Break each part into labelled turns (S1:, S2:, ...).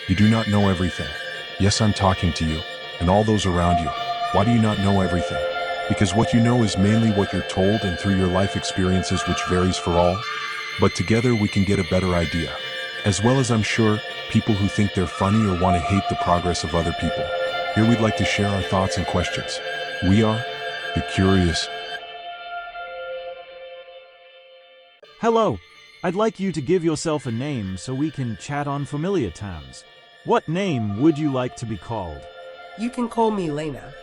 S1: You do not know everything. Yes, I'm talking to you, and all those around you. Why do you not know everything? Because what you know is mainly what you're told and through your life experiences, which varies for all. But together we can get a better idea. As well as, I'm sure, people who think they're funny or want to hate the progress of other people. Here we'd like to share our thoughts and questions. We are the Curious.
S2: Hello, I'd like you to give yourself a name so we can chat on familiar terms. What name would you like to be called?
S3: You can call me Lena.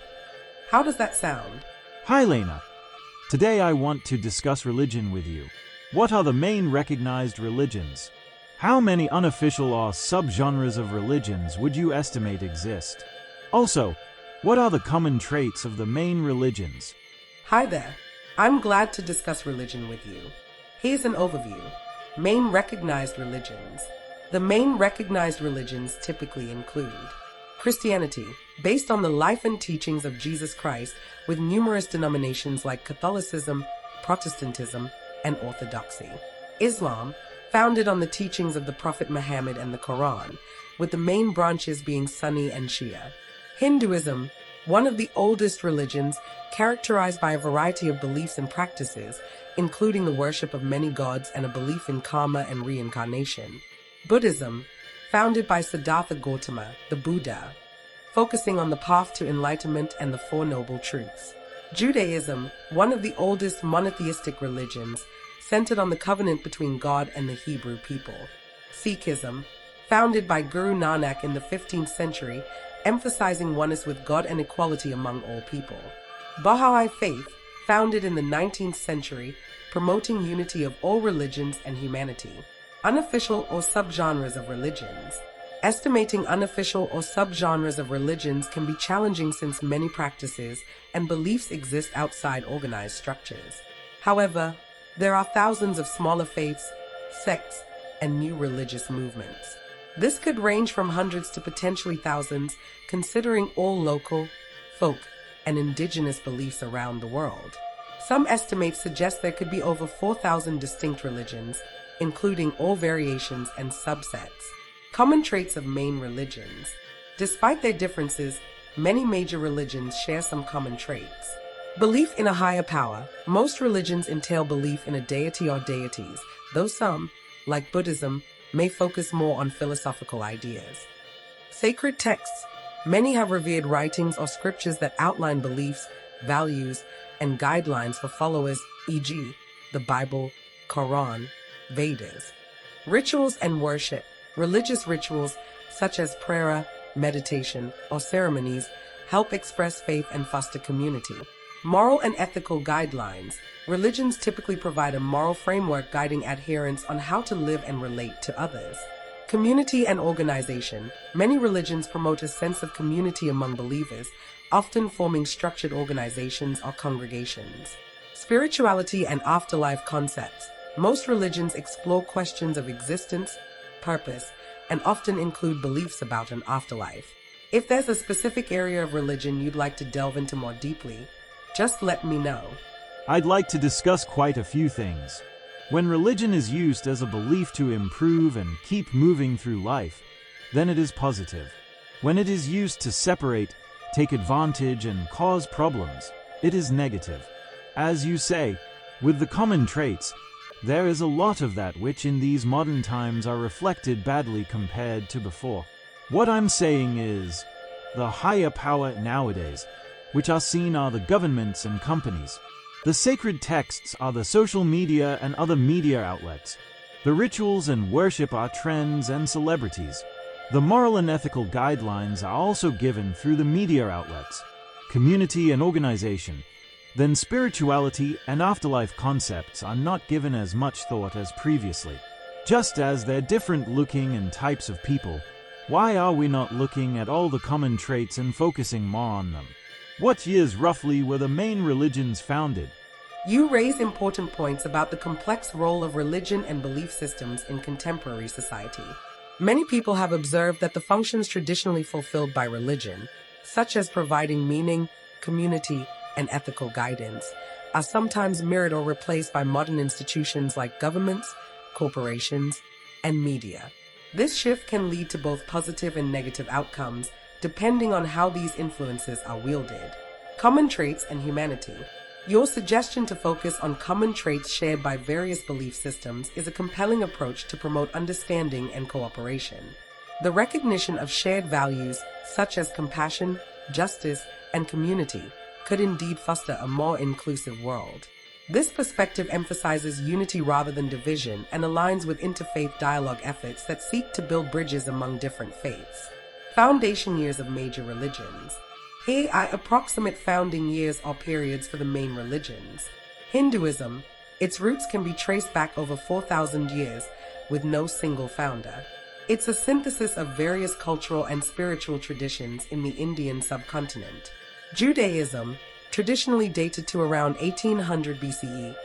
S3: How does that sound?
S2: Hi, Lena. Today I want to discuss religion with you. What are the main recognized religions? How many unofficial or subgenres of religions would you estimate exist? Also, what are the common traits of the main religions?
S3: Hi there. I'm glad to discuss religion with you. Here's an overview. Main recognized religions. The main recognized religions typically include Christianity, based on the life and teachings of Jesus Christ, with numerous denominations like Catholicism, Protestantism, and Orthodoxy. Islam, founded on the teachings of the Prophet Muhammad and the Quran, with the main branches being Sunni and Shia. Hinduism, one of the oldest religions, characterized by a variety of beliefs and practices, including the worship of many gods and a belief in karma and reincarnation. Buddhism, founded by Siddhartha Gautama, the Buddha, focusing on the path to enlightenment and the Four Noble Truths. Judaism, one of the oldest monotheistic religions, centered on the covenant between God and the Hebrew people. Sikhism, founded by Guru Nanak in the 15th century, emphasizing oneness with God and equality among all people. Baha'i Faith, founded in the 19th century, promoting unity of all religions and humanity. Unofficial or subgenres of religions. Estimating unofficial or subgenres of religions can be challenging since many practices and beliefs exist outside organized structures. However, there are thousands of smaller faiths, sects, and new religious movements. This could range from hundreds to potentially thousands, considering all local, folk, and indigenous beliefs around the world. Some estimates suggest there could be over 4,000 distinct religions, including all variations and subsets. Common traits of main religions. Despite their differences, many major religions share some common traits. Belief in a higher power. Most religions entail belief in a deity or deities, though some, like Buddhism, may focus more on philosophical ideas. Sacred texts. Many have revered writings or scriptures that outline beliefs, values, and guidelines for followers, e.g., the Bible, Quran, Vedas. Rituals and worship. Religious rituals, such as prayer, meditation, or ceremonies, help express faith and foster community. Moral and ethical guidelines. Religions typically provide a moral framework guiding adherents on how to live and relate to others. Community and organization. Many religions promote a sense of community among believers, often forming structured organizations or congregations. Spirituality and afterlife concepts. Most religions explore questions of existence, purpose, and often include beliefs about an afterlife. If there's a specific area of religion you'd like to delve into more deeply, just let me know.
S2: I'd like to discuss quite a few things. When religion is used as a belief to improve and keep moving through life, then it is positive. When it is used to separate, take advantage, and cause problems, it is negative. As you say, with the common traits, there is a lot of that which in these modern times are reflected badly compared to before. What I'm saying is, the higher power nowadays, which are seen are the governments and companies. The sacred texts are the social media and other media outlets. The rituals and worship are trends and celebrities. The moral and ethical guidelines are also given through the media outlets, community and organization. Then spirituality and afterlife concepts are not given as much thought as previously. Just as they're different looking and types of people, why are we not looking at all the common traits and focusing more on them? What years roughly were the main religions founded?
S3: You raise important points about the complex role of religion and belief systems in contemporary society. Many people have observed that the functions traditionally fulfilled by religion, such as providing meaning, community, and ethical guidance, are sometimes mirrored or replaced by modern institutions like governments, corporations, and media. This shift can lead to both positive and negative outcomes, depending on how these influences are wielded. Common traits and humanity. Your suggestion to focus on common traits shared by various belief systems is a compelling approach to promote understanding and cooperation. The recognition of shared values, such as compassion, justice, and community, could indeed foster a more inclusive world. This perspective emphasizes unity rather than division and aligns with interfaith dialogue efforts that seek to build bridges among different faiths. Foundation years of major religions. Here are approximate founding years or periods for the main religions. Hinduism, its roots can be traced back over 4,000 years with no single founder. It's a synthesis of various cultural and spiritual traditions in the Indian subcontinent. Judaism, traditionally dated to around 1800 BCE,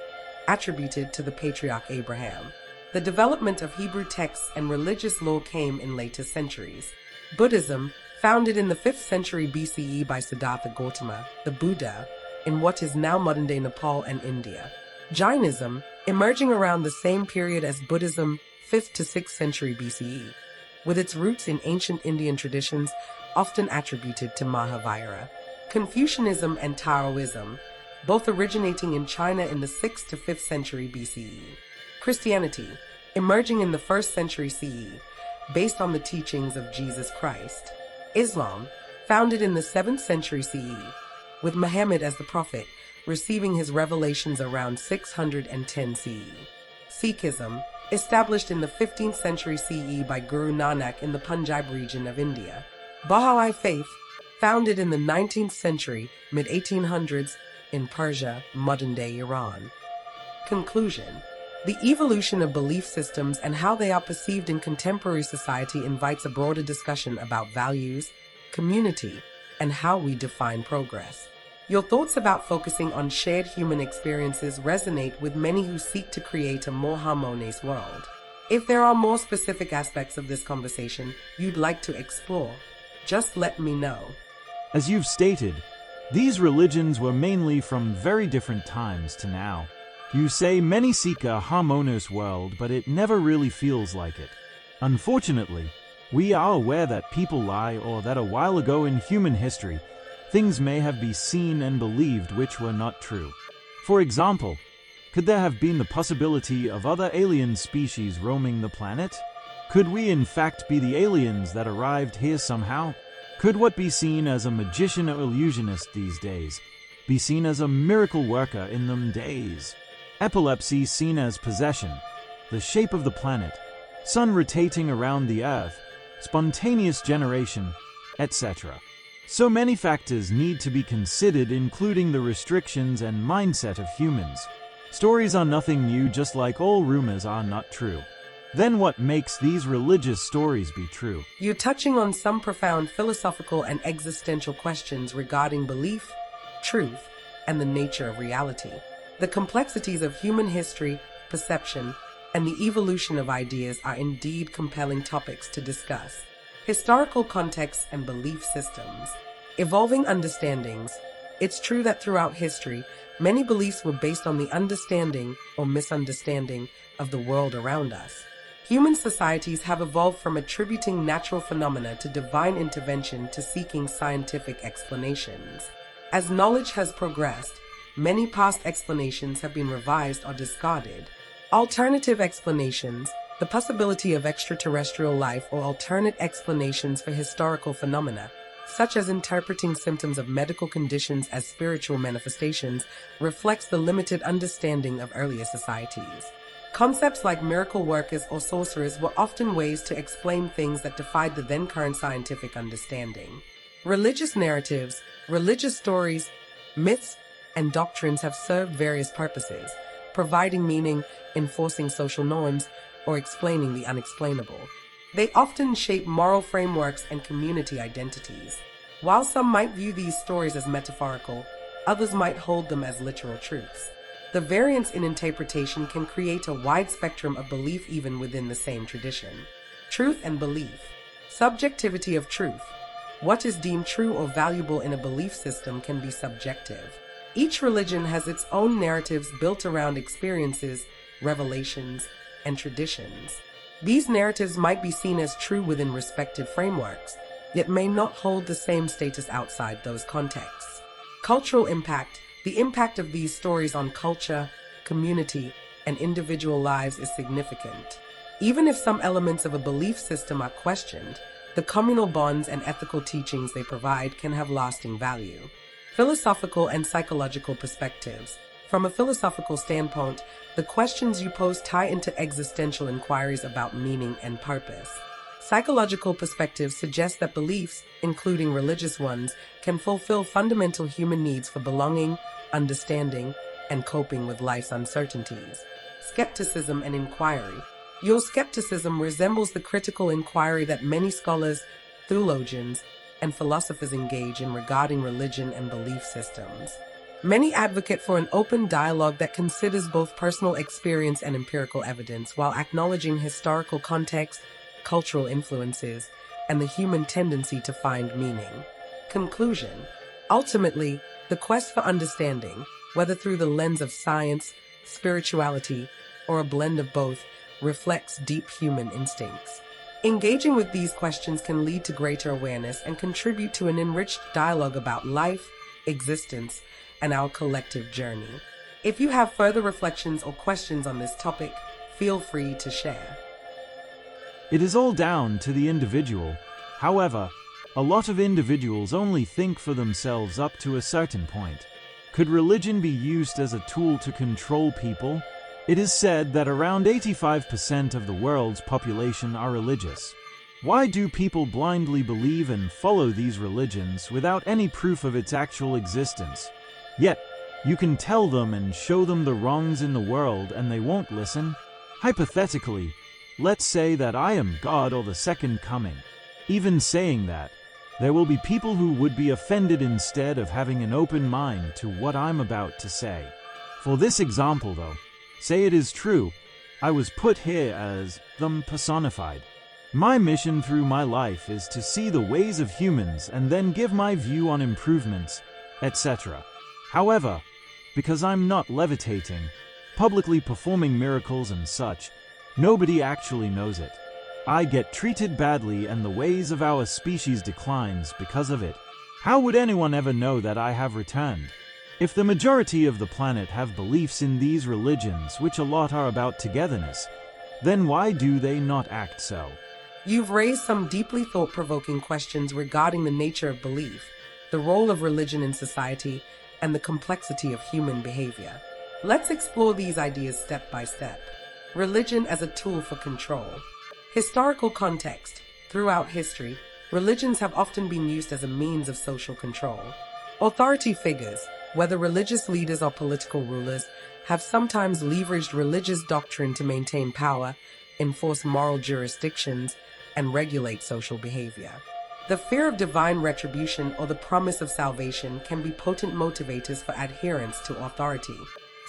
S3: attributed to the patriarch Abraham. The development of Hebrew texts and religious law came in later centuries. Buddhism, founded in the 5th century BCE by Siddhartha Gautama, the Buddha, in what is now modern-day Nepal and India. Jainism, emerging around the same period as Buddhism, 5th to 6th century BCE, with its roots in ancient Indian traditions, often attributed to Mahavira. Confucianism and Taoism, both originating in China in the 6th to 5th century BCE. Christianity, emerging in the 1st century CE, based on the teachings of Jesus Christ. Islam, founded in the 7th century CE, with Muhammad as the prophet, receiving his revelations around 610 CE. Sikhism, established in the 15th century CE by Guru Nanak in the Punjab region of India. Baha'i faith, founded in the 19th century, mid-1800s, in Persia, modern-day Iran. Conclusion. The evolution of belief systems and how they are perceived in contemporary society invites a broader discussion about values, community, and how we define progress. Your thoughts about focusing on shared human experiences resonate with many who seek to create a more harmonious world. If there are more specific aspects of this conversation you'd like to explore, just let me know.
S2: As you've stated, these religions were mainly from very different times to now. You say many seek a harmonious world, but it never really feels like it. Unfortunately, we are aware that people lie, or that a while ago in human history, things may have been seen and believed which were not true. For example, could there have been the possibility of other alien species roaming the planet? Could we in fact be the aliens that arrived here somehow? Could what be seen as a magician or illusionist these days be seen as a miracle worker in them days? Epilepsy seen as possession, the shape of the planet, sun rotating around the earth, spontaneous generation, etc. So many factors need to be considered, including the restrictions and mindset of humans. Stories are nothing new, just like all rumors are not true. Then what makes these religious stories be true?
S3: You're touching on some profound philosophical and existential questions regarding belief, truth, and the nature of reality. The complexities of human history, perception, and the evolution of ideas are indeed compelling topics to discuss. Historical contexts and belief systems. Evolving understandings. It's true that throughout history, many beliefs were based on the understanding or misunderstanding of the world around us. Human societies have evolved from attributing natural phenomena to divine intervention to seeking scientific explanations. As knowledge has progressed, many past explanations have been revised or discarded. Alternative explanations, the possibility of extraterrestrial life or alternate explanations for historical phenomena, such as interpreting symptoms of medical conditions as spiritual manifestations, reflects the limited understanding of earlier societies. Concepts like miracle workers or sorcerers were often ways to explain things that defied the then current scientific understanding. Religious narratives, religious stories, myths, and doctrines have served various purposes, providing meaning, enforcing social norms, or explaining the unexplainable. They often shape moral frameworks and community identities. While some might view these stories as metaphorical, others might hold them as literal truths. The variance in interpretation can create a wide spectrum of belief even within the same tradition. Truth and belief. Subjectivity of truth. What is deemed true or valuable in a belief system can be subjective. Each religion has its own narratives built around experiences, revelations, and traditions. These narratives might be seen as true within respective frameworks, yet may not hold the same status outside those contexts. Cultural impact. The impact of these stories on culture, community, and individual lives is significant. Even if some elements of a belief system are questioned, the communal bonds and ethical teachings they provide can have lasting value. Philosophical and psychological perspectives. From a philosophical standpoint, the questions you pose tie into existential inquiries about meaning and purpose. Psychological perspectives suggest that beliefs, including religious ones, can fulfill fundamental human needs for belonging, understanding, and coping with life's uncertainties. Skepticism and inquiry. Your skepticism resembles the critical inquiry that many scholars, theologians, and philosophers engage in regarding religion and belief systems. Many advocate for an open dialogue that considers both personal experience and empirical evidence while acknowledging historical context, cultural influences, and the human tendency to find meaning. Conclusion. Ultimately, the quest for understanding, whether through the lens of science, spirituality, or a blend of both, reflects deep human instincts. Engaging with these questions can lead to greater awareness and contribute to an enriched dialogue about life, existence, and our collective journey. If you have further reflections or questions on this topic, feel free to share.
S2: It is all down to the individual. However, a lot of individuals only think for themselves up to a certain point. Could religion be used as a tool to control people? It is said that around 85% of the world's population are religious. Why do people blindly believe and follow these religions without any proof of its actual existence? Yet, you can tell them and show them the wrongs in the world and they won't listen? Hypothetically, let's say that I am God or the second coming. Even saying that, there will be people who would be offended instead of having an open mind to what I'm about to say. For this example though, say it is true, I was put here as them personified. My mission through my life is to see the ways of humans and then give my view on improvements, etc. However, because I'm not levitating, publicly performing miracles and such, nobody actually knows it. I get treated badly and the ways of our species declines because of it. How would anyone ever know that I have returned? If the majority of the planet have beliefs in these religions, which a lot are about togetherness, then why do they not act so?
S3: You've raised some deeply thought-provoking questions regarding the nature of belief, the role of religion in society, and the complexity of human behavior. Let's explore these ideas step by step. Religion as a tool for control. Historical context. Throughout history, religions have often been used as a means of social control. Authority figures, whether religious leaders or political rulers, have sometimes leveraged religious doctrine to maintain power, enforce moral jurisdictions, and regulate social behavior. The fear of divine retribution or the promise of salvation can be potent motivators for adherence to authority.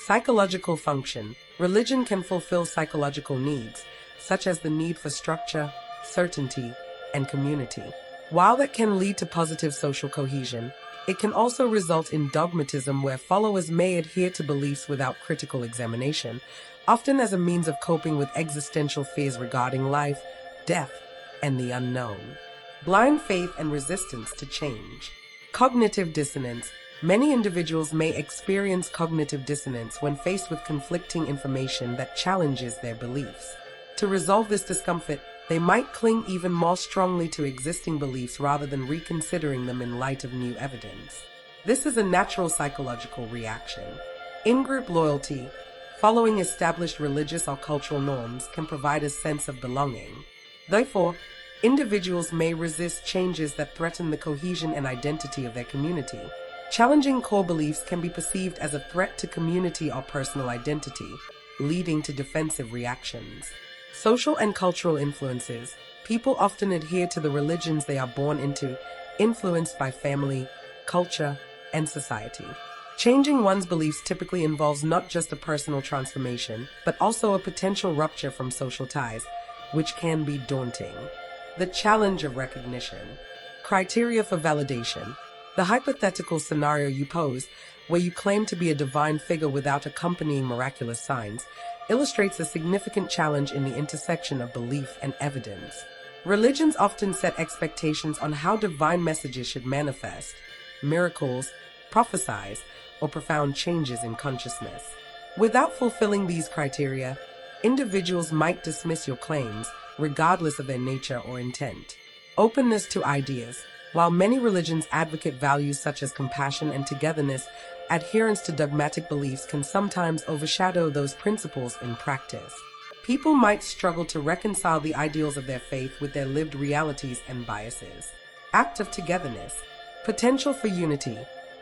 S3: Psychological function. Religion can fulfill psychological needs, such as the need for structure, certainty, and community. While that can lead to positive social cohesion, it can also result in dogmatism where followers may adhere to beliefs without critical examination, often as a means of coping with existential fears regarding life, death, and the unknown. Blind faith and resistance to change. Cognitive dissonance. Many individuals may experience cognitive dissonance when faced with conflicting information that challenges their beliefs. To resolve this discomfort, they might cling even more strongly to existing beliefs rather than reconsidering them in light of new evidence. This is a natural psychological reaction. In-group loyalty, following established religious or cultural norms, can provide a sense of belonging. Therefore, individuals may resist changes that threaten the cohesion and identity of their community. Challenging core beliefs can be perceived as a threat to community or personal identity, leading to defensive reactions. Social and cultural influences. People often adhere to the religions they are born into, influenced by family, culture, and society. Changing one's beliefs typically involves not just a personal transformation, but also a potential rupture from social ties, which can be daunting. The challenge of recognition. Criteria for validation. The hypothetical scenario you pose, where you claim to be a divine figure without accompanying miraculous signs, illustrates a significant challenge in the intersection of belief and evidence. Religions often set expectations on how divine messages should manifest, miracles, prophesize, or profound changes in consciousness. Without fulfilling these criteria, individuals might dismiss your claims, regardless of their nature or intent. Openness to ideas. While many religions advocate values such as compassion and togetherness, adherence to dogmatic beliefs can sometimes overshadow those principles in practice. People might struggle to reconcile the ideals of their faith with their lived realities and biases. Act of togetherness. Potential for unity.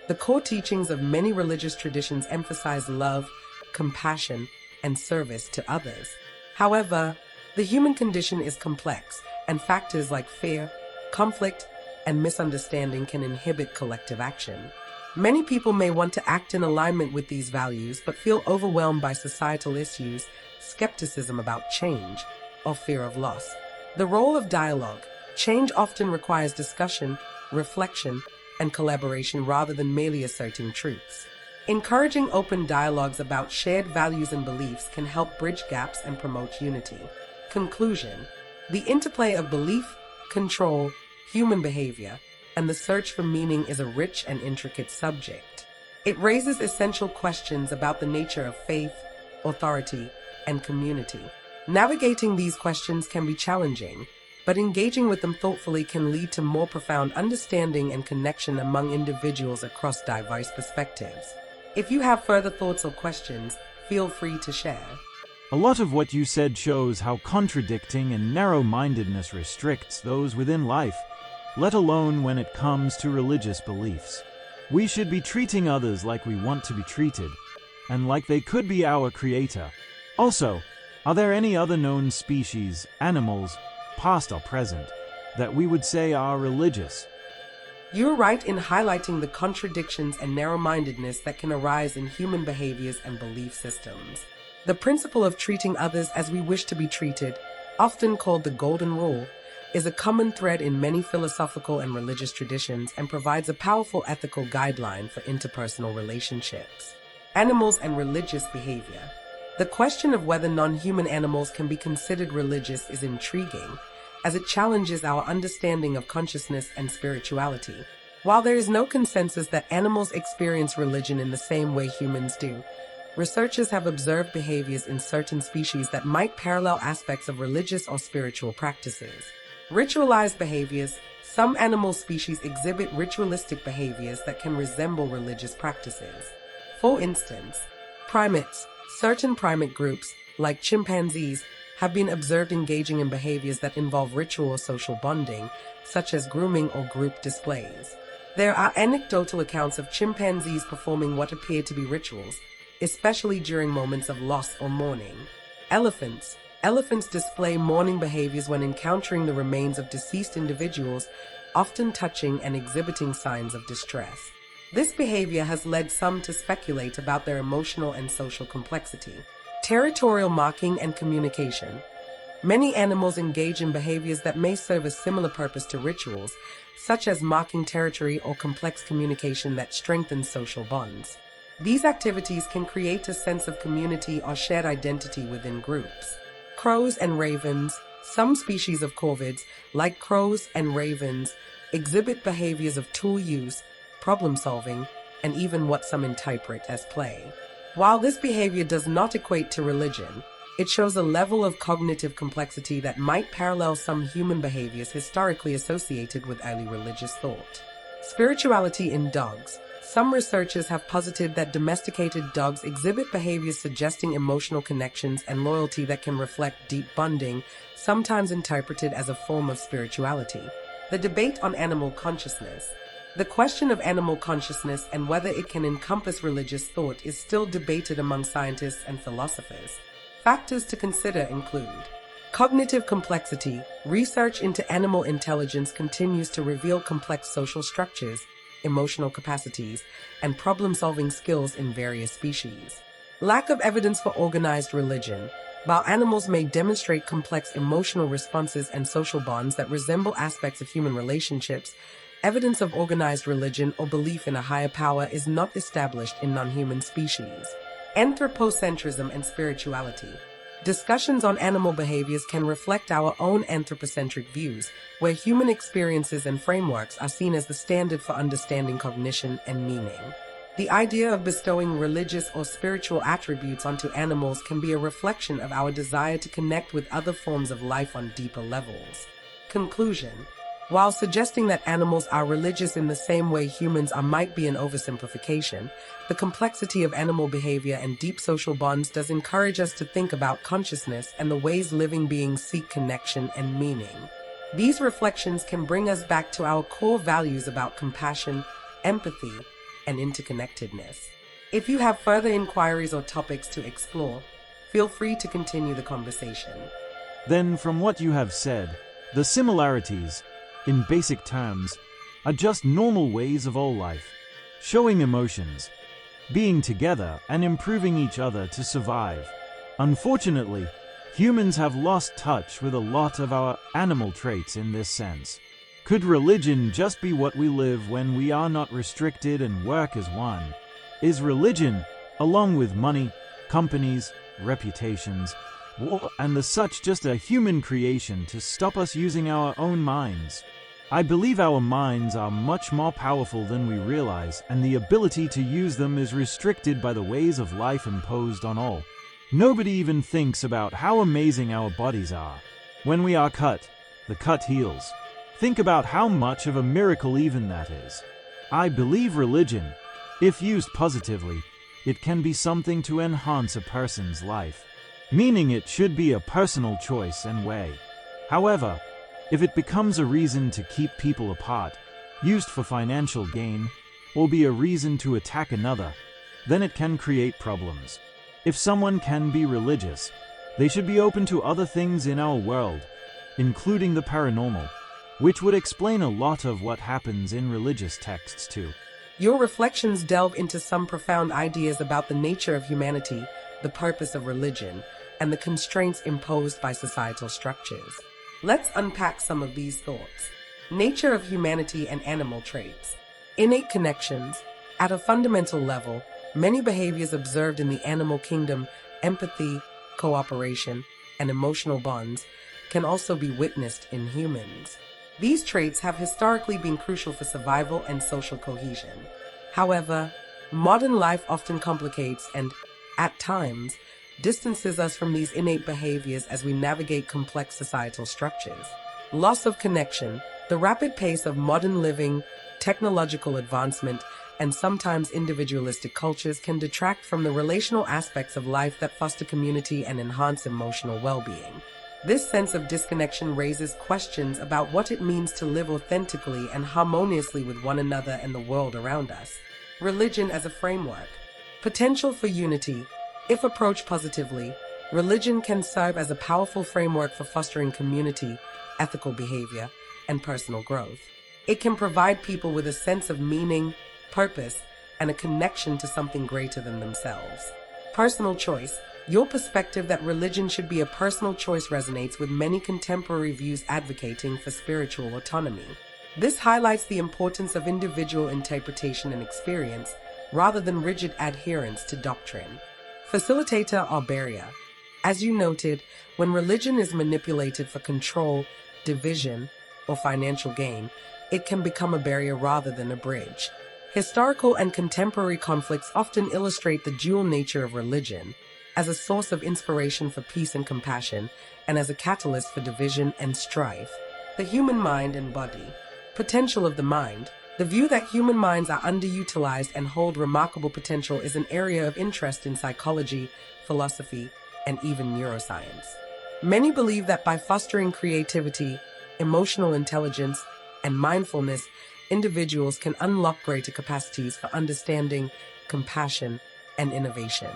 S3: The core teachings of many religious traditions emphasize love, compassion, and service to others. However, the human condition is complex, and factors like fear, conflict, and misunderstanding can inhibit collective action. Many people may want to act in alignment with these values but feel overwhelmed by societal issues, skepticism about change, or fear of loss. The role of dialogue. Change often requires discussion, reflection, and collaboration rather than merely asserting truths. Encouraging open dialogues about shared values and beliefs can help bridge gaps and promote unity. Conclusion. The interplay of belief, control, human behavior, and the search for meaning is a rich and intricate subject. It raises essential questions about the nature of faith, authority, and community. Navigating these questions can be challenging, but engaging with them thoughtfully can lead to more profound understanding and connection among individuals across diverse perspectives. If you have further thoughts or questions, feel free to share.
S2: A lot of what you said shows how contradicting and narrow-mindedness restricts those within life, let alone when it comes to religious beliefs. We should be treating others like we want to be treated, and like they could be our creator. Also, are there any other known species, animals, past or present, that we would say are religious?
S3: You're right in highlighting the contradictions and narrow-mindedness that can arise in human behaviors and belief systems. The principle of treating others as we wish to be treated, often called the Golden Rule, is a common thread in many philosophical and religious traditions and provides a powerful ethical guideline for interpersonal relationships. Animals and religious behavior. The question of whether non-human animals can be considered religious is intriguing, as it challenges our understanding of consciousness and spirituality. While there is no consensus that animals experience religion in the same way humans do, researchers have observed behaviors in certain species that might parallel aspects of religious or spiritual practices. Ritualized behaviors. Some animal species exhibit ritualistic behaviors that can resemble religious practices. For instance, primates. Certain primate groups, like chimpanzees, have been observed engaging in behaviors that involve ritual or social bonding, such as grooming or group displays. There are anecdotal accounts of chimpanzees performing what appear to be rituals, especially during moments of loss or mourning. Elephants. Elephants display mourning behaviors when encountering the remains of deceased individuals, often touching and exhibiting signs of distress. This behavior has led some to speculate about their emotional and social complexity. Territorial marking and communication. Many animals engage in behaviors that may serve a similar purpose to rituals, such as marking territory or complex communication that strengthens social bonds. These activities can create a sense of community or shared identity within groups. Crows and ravens. Some species of corvids, like crows and ravens, exhibit behaviors of tool use, problem solving, and even what some interpret as play. While this behavior does not equate to religion, it shows a level of cognitive complexity that might parallel some human behaviors historically associated with early religious thought. Spirituality in dogs. Some researchers have posited that domesticated dogs exhibit behaviors suggesting emotional connections and loyalty that can reflect deep bonding, sometimes interpreted as a form of spirituality. The debate on animal consciousness. The question of animal consciousness and whether it can encompass religious thought is still debated among scientists and philosophers. Factors to consider include cognitive complexity. Research into animal intelligence continues to reveal complex social structures, emotional capacities, and problem-solving skills in various species. Lack of evidence for organized religion. While animals may demonstrate complex emotional responses and social bonds that resemble aspects of human relationships, evidence of organized religion or belief in a higher power is not established in non-human species. Anthropocentrism and spirituality. Discussions on animal behaviors can reflect our own anthropocentric views, where human experiences and frameworks are seen as the standard for understanding cognition and meaning. The idea of bestowing religious or spiritual attributes onto animals can be a reflection of our desire to connect with other forms of life on deeper levels. Conclusion. While suggesting that animals are religious in the same way humans are might be an oversimplification, the complexity of animal behavior and deep social bonds does encourage us to think about consciousness and the ways living beings seek connection and meaning. These reflections can bring us back to our core values about compassion, empathy, and interconnectedness. If you have further inquiries or topics to explore, feel free to continue the conversation.
S2: Then, from what you have said, the similarities, in basic terms, are just normal ways of all life, showing emotions, being together, and improving each other to survive. Unfortunately, humans have lost touch with a lot of our animal traits in this sense. Could religion just be what we live when we are not restricted and work as one? Is religion, along with money, companies, reputations, war, and the such, just a human creation to stop us using our own minds? I believe our minds are much more powerful than we realize, and the ability to use them is restricted by the ways of life imposed on all. Nobody even thinks about how amazing our bodies are. When we are cut, the cut heals. Think about how much of a miracle even that is. I believe religion, if used positively, it can be something to enhance a person's life, meaning it should be a personal choice and way. However, if it becomes a reason to keep people apart, used for financial gain, or be a reason to attack another, then it can create problems. If someone can be religious, they should be open to other things in our world, including the paranormal, which would explain a lot of what happens in religious texts too.
S3: Your reflections delve into some profound ideas about the nature of humanity, the purpose of religion, and the constraints imposed by societal structures. Let's unpack some of these thoughts. Nature of humanity and animal traits. Innate connections. At a fundamental level, many behaviors observed in the animal kingdom, empathy, cooperation, and emotional bonds, can also be witnessed in humans. These traits have historically been crucial for survival and social cohesion. However, modern life often complicates and, at times, distances us from these innate behaviors as we navigate complex societal structures. Loss of connection. The rapid pace of modern living, technological advancement, and sometimes individualistic cultures can detract from the relational aspects of life that foster community and enhance emotional well-being. This sense of disconnection raises questions about what it means to live authentically and harmoniously with one another and the world around us. Religion as a framework. Potential for unity. If approached positively, religion can serve as a powerful framework for fostering community, ethical behavior, and personal growth. It can provide people with a sense of meaning, purpose, and a connection to something greater than themselves. Personal choice. Your perspective that religion should be a personal choice resonates with many contemporary views advocating for spiritual autonomy. This highlights the importance of individual interpretation and experience, rather than rigid adherence to doctrine. Facilitator or barrier. As you noted, when religion is manipulated for control, division, or financial gain, it can become a barrier rather than a bridge. Historical and contemporary conflicts often illustrate the dual nature of religion, as a source of inspiration for peace and compassion, and as a catalyst for division and strife. The human mind and body. Potential of the mind. The view that human minds are underutilized and hold remarkable potential is an area of interest in psychology, philosophy, and even neuroscience. Many believe that by fostering creativity, emotional intelligence, and mindfulness, individuals can unlock greater capacities for understanding, compassion, and innovation.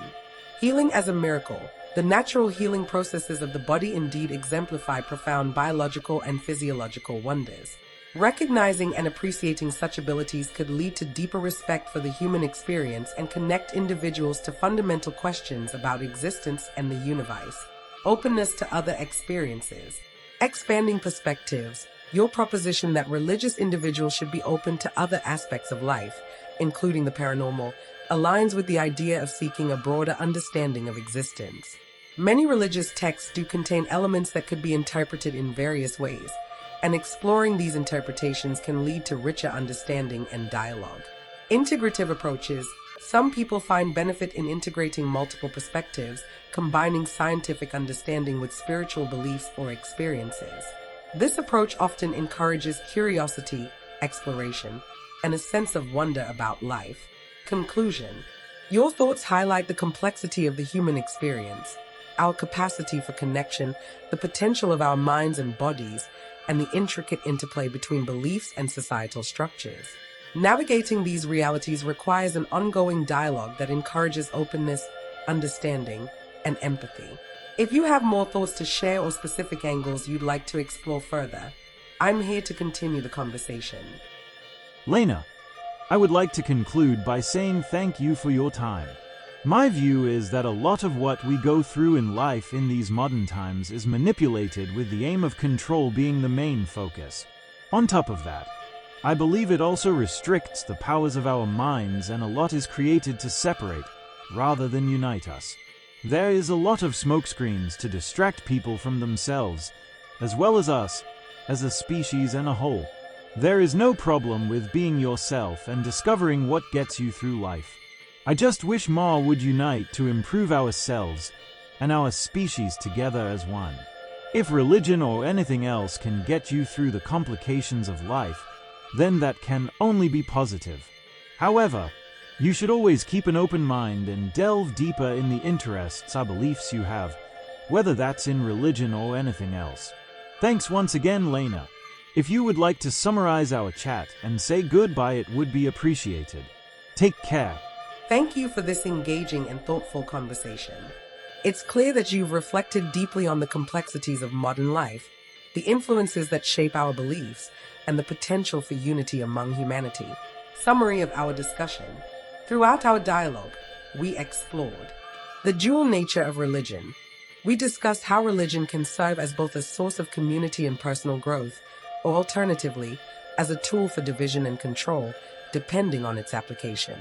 S3: Healing as a miracle. The natural healing processes of the body indeed exemplify profound biological and physiological wonders. Recognizing and appreciating such abilities could lead to deeper respect for the human experience and connect individuals to fundamental questions about existence and the universe. Openness to other experiences. Expanding perspectives. Your proposition that religious individuals should be open to other aspects of life, including the paranormal, aligns with the idea of seeking a broader understanding of existence. Many religious texts do contain elements that could be interpreted in various ways, and exploring these interpretations can lead to richer understanding and dialogue. Integrative approaches. Some people find benefit in integrating multiple perspectives, combining scientific understanding with spiritual beliefs or experiences. This approach often encourages curiosity, exploration, and a sense of wonder about life. Conclusion. Your thoughts highlight the complexity of the human experience, our capacity for connection, the potential of our minds and bodies, and the intricate interplay between beliefs and societal structures. Navigating these realities requires an ongoing dialogue that encourages openness, understanding, and empathy. If you have more thoughts to share or specific angles you'd like to explore further, I'm here to continue the conversation.
S2: Lena, I would like to conclude by saying thank you for your time. My view is that a lot of what we go through in life in these modern times is manipulated with the aim of control being the main focus. On top of that, I believe it also restricts the powers of our minds, and a lot is created to separate rather than unite us. There is a lot of smokescreens to distract people from themselves, as well as us, as a species and a whole. There is no problem with being yourself and discovering what gets you through life. I just wish more would unite to improve ourselves and our species together as one. If religion or anything else can get you through the complications of life, then that can only be positive. However, you should always keep an open mind and delve deeper in the interests or beliefs you have, whether that's in religion or anything else. Thanks once again, Lena. If you would like to summarize our chat and say goodbye, it would be appreciated. Take care.
S3: Thank you for this engaging and thoughtful conversation. It's clear that you've reflected deeply on the complexities of modern life, the influences that shape our beliefs, and the potential for unity among humanity. Summary of our discussion. Throughout our dialogue, we explored the dual nature of religion. We discussed how religion can serve as both a source of community and personal growth, or alternatively, as a tool for division and control, depending on its application.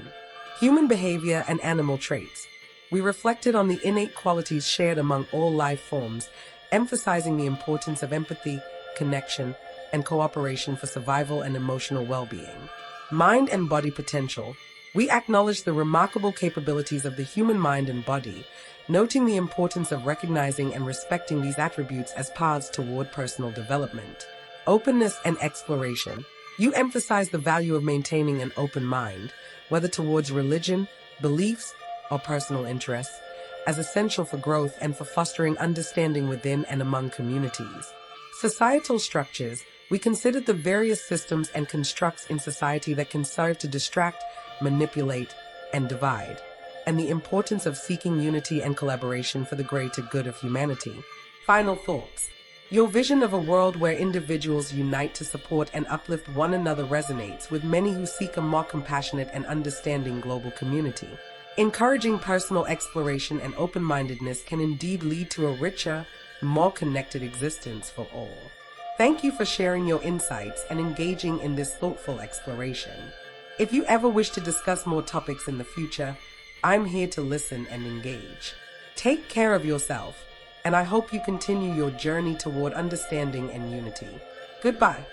S3: Human behavior and animal traits. We reflected on the innate qualities shared among all life forms, emphasizing the importance of empathy, connection, and cooperation for survival and emotional well-being. Mind and body potential. We acknowledge the remarkable capabilities of the human mind and body, noting the importance of recognizing and respecting these attributes as paths toward personal development. Openness and exploration. You emphasize the value of maintaining an open mind, whether towards religion, beliefs, or personal interests, as essential for growth and for fostering understanding within and among communities. Societal structures. We considered the various systems and constructs in society that can serve to distract, manipulate, and divide, and the importance of seeking unity and collaboration for the greater good of humanity. Final thoughts. Your vision of a world where individuals unite to support and uplift one another resonates with many who seek a more compassionate and understanding global community. Encouraging personal exploration and open-mindedness can indeed lead to a richer, more connected existence for all. Thank you for sharing your insights and engaging in this thoughtful exploration. If you ever wish to discuss more topics in the future, I'm here to listen and engage. Take care of yourself, and I hope you continue your journey toward understanding and unity. Goodbye.